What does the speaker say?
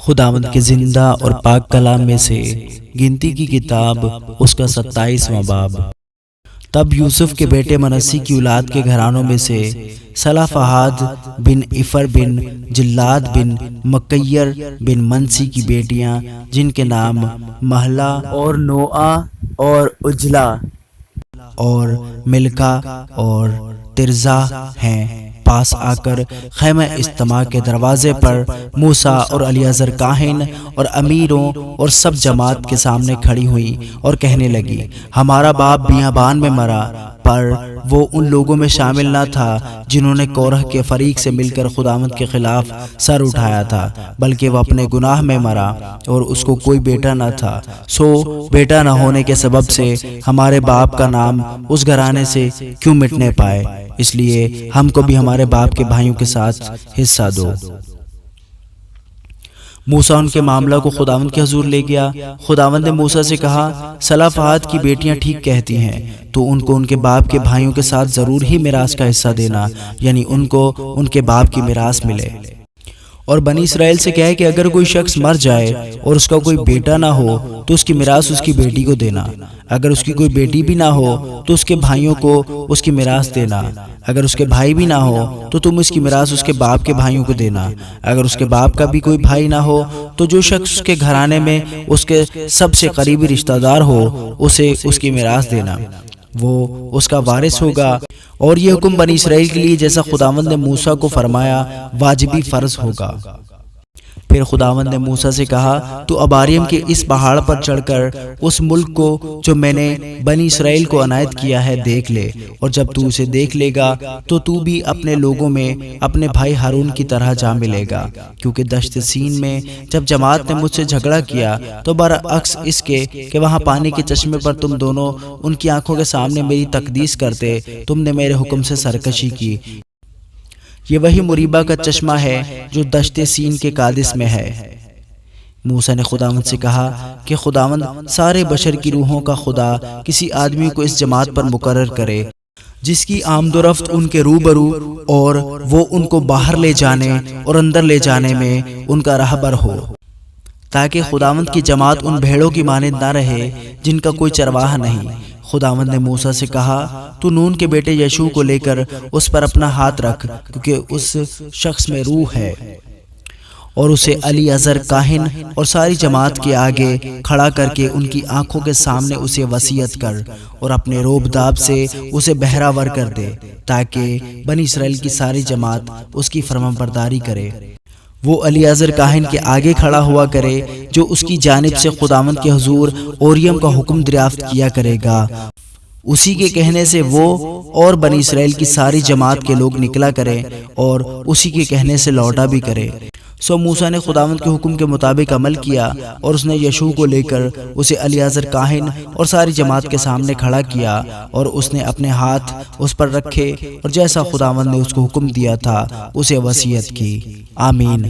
خداوند کے زندہ اور پاک کلام میں سے گنتی کی کتاب اس کا 27واں باب۔ تب یوسف کے بیٹے منسی کی اولاد کے گھرانوں میں سے صلاح بن افر بن جلاد بن مکیر بن منسی کی بیٹیاں، جن کے نام مہلا اور نوآ اور اجلا اور ملکہ اور ترزا ہیں، پاس آ کر خیمہ اجتماع کے دروازے پر موسیٰ اور الیعزر کاہن اور امیروں اور سب جماعت کے سامنے کھڑی ہوئی اور کہنے لگی، ہمارا باپ بیابان میں مرا، پر وہ ان لوگوں میں شامل نہ تھا جنہوں نے کورہ کے فریق سے مل کر خداوند کے خلاف سر اٹھایا تھا، بلکہ وہ اپنے گناہ میں مرا اور اس کو کوئی بیٹا نہ تھا۔ سو بیٹا نہ ہونے کے سبب سے ہمارے باپ کا نام اس گھرانے سے کیوں مٹنے پائے، اس لیے ہم کو بھی ہمارے باپ کے بھائیوں کے ساتھ حصہ دو۔ موسیٰ ان کے معاملہ کو خداوند کے حضور لے گیا۔ خداوند نے موسیٰ سے کہا، صلاح کی بیٹیاں ٹھیک کہتی ہیں، تو ان کو ان کے باپ کے بھائیوں کے ساتھ ضرور ہی میراث کا حصہ دینا، یعنی ان کو ان کے باپ کی میراث ملے۔ اور بنی اسرائیل سے کہے کہ اگر کوئی شخص مر جائے اور اس کا کوئی بیٹا نہ ہو تو اس کی میراث اس کی بیٹی کو دینا، اگر اس کی کوئی بیٹی بھی نہ ہو تو اس کے بھائیوں کو اس کی میراث دینا، اگر اس کے بھائی بھی نہ ہو تو تم اس کی میراث اس کے باپ کے بھائیوں کو دینا، اگر اس کے باپ کا بھی کوئی بھائی نہ ہو تو جو شخص اس کے گھرانے میں اس کے سب سے قریبی رشتہ دار ہو اسے اس کی میراث دینا، وہ اس کا وارث ہوگا۔ اور یہ حکم بنی اسرائیل کے لیے جیسا خداوند نے موسیٰ کو فرمایا واجبی فرض ہوگا۔ پھر خداوند نے موسیٰ سے کہا، تو اباریم کے اس پہاڑ پر چڑھ کر اس ملک کو جو میں نے بنی اسرائیل کو عنایت کیا ہے دیکھ لے، اور جب تو اسے دیکھ لے گا تو تو بھی اپنے لوگوں میں اپنے بھائی ہارون کی طرح جا ملے گا، کیونکہ دشت سین میں جب جماعت نے مجھ سے جھگڑا کیا تو برعکس اس کے کہ وہاں پانی کے چشمے پر تم دونوں ان کی آنکھوں کے سامنے میری تقدیس کرتے، تم نے میرے حکم سے سرکشی کی۔ یہ وہی مریبہ کا چشمہ ہے جو دشت سین کے قادس میں ہے۔ موسیٰ نے خداوند سے کہا کہ خداوند سارے بشر کی روحوں کا خدا کسی آدمی کو اس جماعت پر مقرر کرے جس کی آمد و رفت ان کے روبرو اور وہ ان کو باہر لے جانے اور اندر لے جانے میں ان کا راہبر ہو، تاکہ خداوند کی جماعت ان بھیڑوں کی مانند نہ رہے جن کا کوئی چرواہا نہیں۔ خداوند نے موسیٰ سے کہا، تو نون کے بیٹے یشوع کو لے کر اس پر اپنا ہاتھ رکھ، کیونکہ اس شخص میں روح ہے، اور اسے الیعزر کاہن اور ساری جماعت کے آگے کھڑا کر کے ان کی آنکھوں کے سامنے اسے وصیت کر اور اپنے روب داب سے اسے بہراور کر دے، تاکہ بنی اسرائیل کی ساری جماعت اس کی فرمانبرداری کرے۔ وہ الیعزر کاہن کے آگے کھڑا ہوا کرے جو اس کی جانب سے خداوند کے حضور اوریم کا حکم دریافت کیا کرے گا، اسی کے کہنے سے وہ اور بنی اسرائیل کی ساری جماعت کے لوگ نکلا کرے اور اسی کے کہنے سے لوٹا بھی کرے۔ سو موسیٰ نے خداوند کے حکم کے مطابق عمل کیا، اور اس نے یشوع کو لے کر اسے الیعزر کاہن اور ساری جماعت کے سامنے کھڑا کیا، اور اس نے اپنے ہاتھ اس پر رکھے اور جیسا خداوند نے اس کو حکم دیا تھا اسے وصیت کی۔ آمین۔